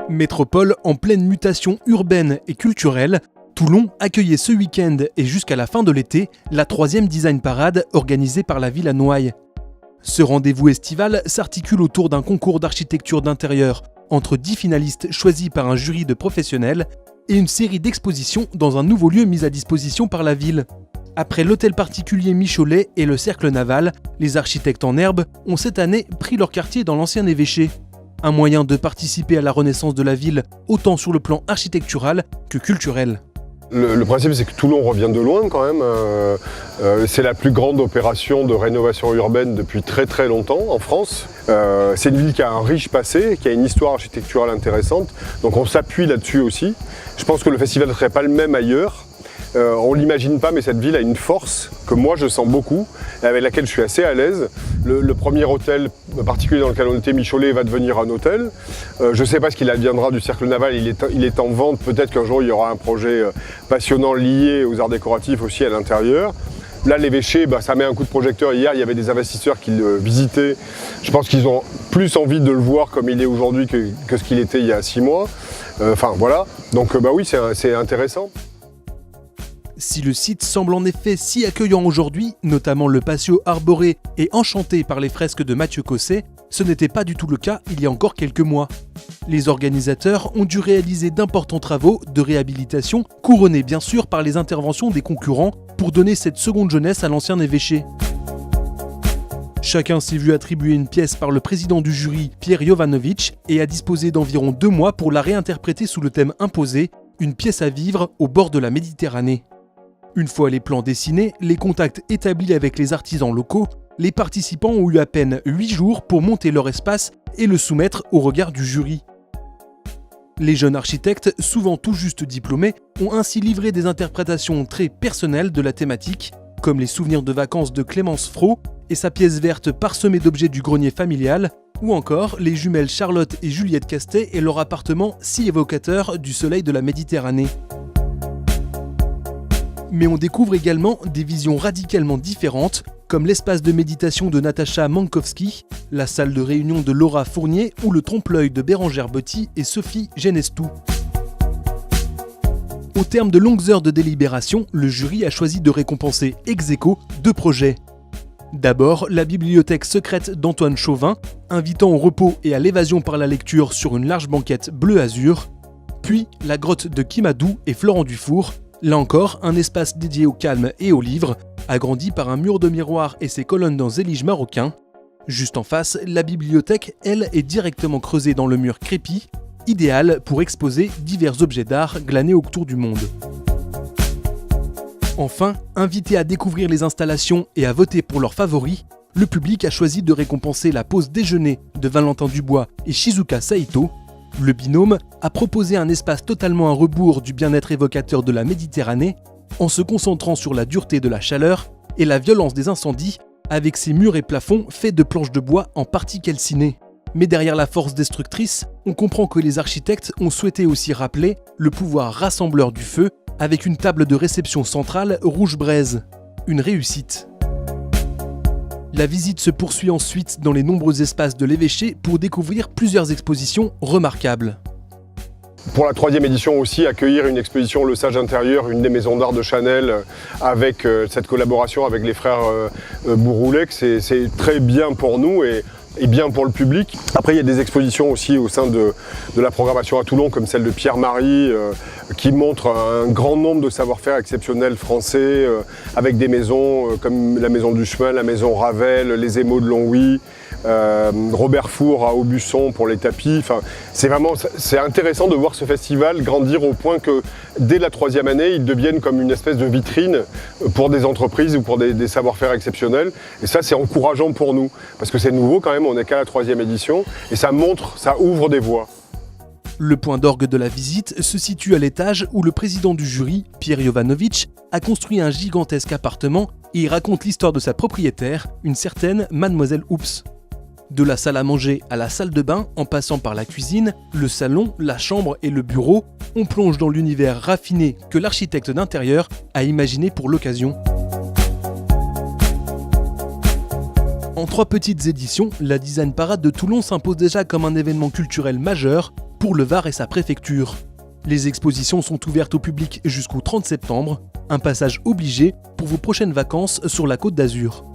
Métropole en pleine mutation urbaine et culturelle, Toulon accueillait ce week-end et jusqu'à la fin de l'été la 3e Design Parade organisée par la ville à Noailles. Ce rendez-vous estival s'articule autour d'un concours d'architecture d'intérieur entre 10 finalistes choisis par un jury de professionnels et une série d'expositions dans un nouveau lieu mis à disposition par la ville. Après l'hôtel particulier Micholet et le cercle naval, les architectes en herbe ont cette année pris leur quartier dans l'ancien évêché. Un moyen de participer à la renaissance de la ville, autant sur le plan architectural que culturel. Le principe, c'est que Toulon revient de loin quand même. C'est la plus grande opération de rénovation urbaine depuis très très longtemps en France. C'est une ville qui a un riche passé, qui a une histoire architecturale intéressante. Donc on s'appuie là-dessus aussi. Je pense que le festival ne serait pas le même ailleurs. On ne l'imagine pas, mais cette ville a une force que moi je sens beaucoup et avec laquelle je suis assez à l'aise. Le premier hôtel particulier dans lequel on était, Micholet, va devenir un hôtel. Je ne sais pas ce qu'il adviendra du cercle naval, il est en vente. Peut-être qu'un jour il y aura un projet passionnant lié aux arts décoratifs aussi à l'intérieur. Là, l'évêché, ça met un coup de projecteur. Hier, il y avait des investisseurs qui le visitaient. Je pense qu'ils ont plus envie de le voir comme il est aujourd'hui que ce qu'il était il y a 6 mois. Voilà. Donc oui, c'est intéressant. Si le site semble en effet si accueillant aujourd'hui, notamment le patio arboré et enchanté par les fresques de Mathieu Cosset, ce n'était pas du tout le cas il y a encore quelques mois. Les organisateurs ont dû réaliser d'importants travaux de réhabilitation, couronnés bien sûr par les interventions des concurrents pour donner cette seconde jeunesse à l'ancien évêché. Chacun s'est vu attribuer une pièce par le président du jury, Pierre Jovanovic, et a disposé d'environ 2 mois pour la réinterpréter sous le thème imposé, une pièce à vivre au bord de la Méditerranée. Une fois les plans dessinés, les contacts établis avec les artisans locaux, les participants ont eu à peine 8 jours pour monter leur espace et le soumettre au regard du jury. Les jeunes architectes, souvent tout juste diplômés, ont ainsi livré des interprétations très personnelles de la thématique, comme les souvenirs de vacances de Clémence Fro et sa pièce verte parsemée d'objets du grenier familial, ou encore les jumelles Charlotte et Juliette Castet et leur appartement si évocateur du soleil de la Méditerranée. Mais on découvre également des visions radicalement différentes, comme l'espace de méditation de Natacha Mankowski, la salle de réunion de Laura Fournier ou le trompe-l'œil de Bérangère Botti et Sophie Genestou. Au terme de longues heures de délibération, le jury a choisi de récompenser ex aequo 2 projets. D'abord, la bibliothèque secrète d'Antoine Chauvin, invitant au repos et à l'évasion par la lecture sur une large banquette bleu-azur, puis la grotte de Kimadou et Florent Dufour. Là encore, un espace dédié au calme et aux livres, agrandi par un mur de miroir et ses colonnes en zélige marocain. Juste en face, la bibliothèque, elle, est directement creusée dans le mur crépi, idéal pour exposer divers objets d'art glanés autour du monde. Enfin, invité à découvrir les installations et à voter pour leurs favoris, le public a choisi de récompenser la pause déjeuner de Valentin Dubois et Shizuka Saito. Le binôme a proposé un espace totalement à rebours du bien-être évocateur de la Méditerranée, en se concentrant sur la dureté de la chaleur et la violence des incendies, avec ses murs et plafonds faits de planches de bois en partie calcinées. Mais derrière la force destructrice, on comprend que les architectes ont souhaité aussi rappeler le pouvoir rassembleur du feu, avec une table de réception centrale rouge braise. Une réussite. La visite se poursuit ensuite dans les nombreux espaces de l'évêché pour découvrir plusieurs expositions remarquables. Pour la 3e édition aussi, accueillir une exposition Le Sage Intérieur, une des maisons d'art de Chanel, avec cette collaboration avec les frères Bouroulec, c'est très bien pour nous et bien pour le public. Après, il y a des expositions aussi au sein de la programmation à Toulon, comme celle de Pierre-Marie, qui montre un grand nombre de savoir-faire exceptionnels français, avec des maisons comme la maison du Chemin, la maison Ravel, les émaux de Longwy, Robert Four à Aubusson pour les tapis. C'est intéressant de voir ce festival grandir au point que dès la 3e année, il devienne comme une espèce de vitrine pour des entreprises ou pour des savoir-faire exceptionnels. Et ça, c'est encourageant pour nous, parce que c'est nouveau quand même, on n'est qu'à la 3e édition, et ça ouvre des voies. Le point d'orgue de la visite se situe à l'étage où le président du jury, Pierre Jovanovic, a construit un gigantesque appartement et y raconte l'histoire de sa propriétaire, une certaine Mademoiselle Oops. De la salle à manger à la salle de bain, en passant par la cuisine, le salon, la chambre et le bureau, on plonge dans l'univers raffiné que l'architecte d'intérieur a imaginé pour l'occasion. En 3 petites éditions, la Design Parade de Toulon s'impose déjà comme un événement culturel majeur, pour le Var et sa préfecture. Les expositions sont ouvertes au public jusqu'au 30 septembre, un passage obligé pour vos prochaines vacances sur la Côte d'Azur.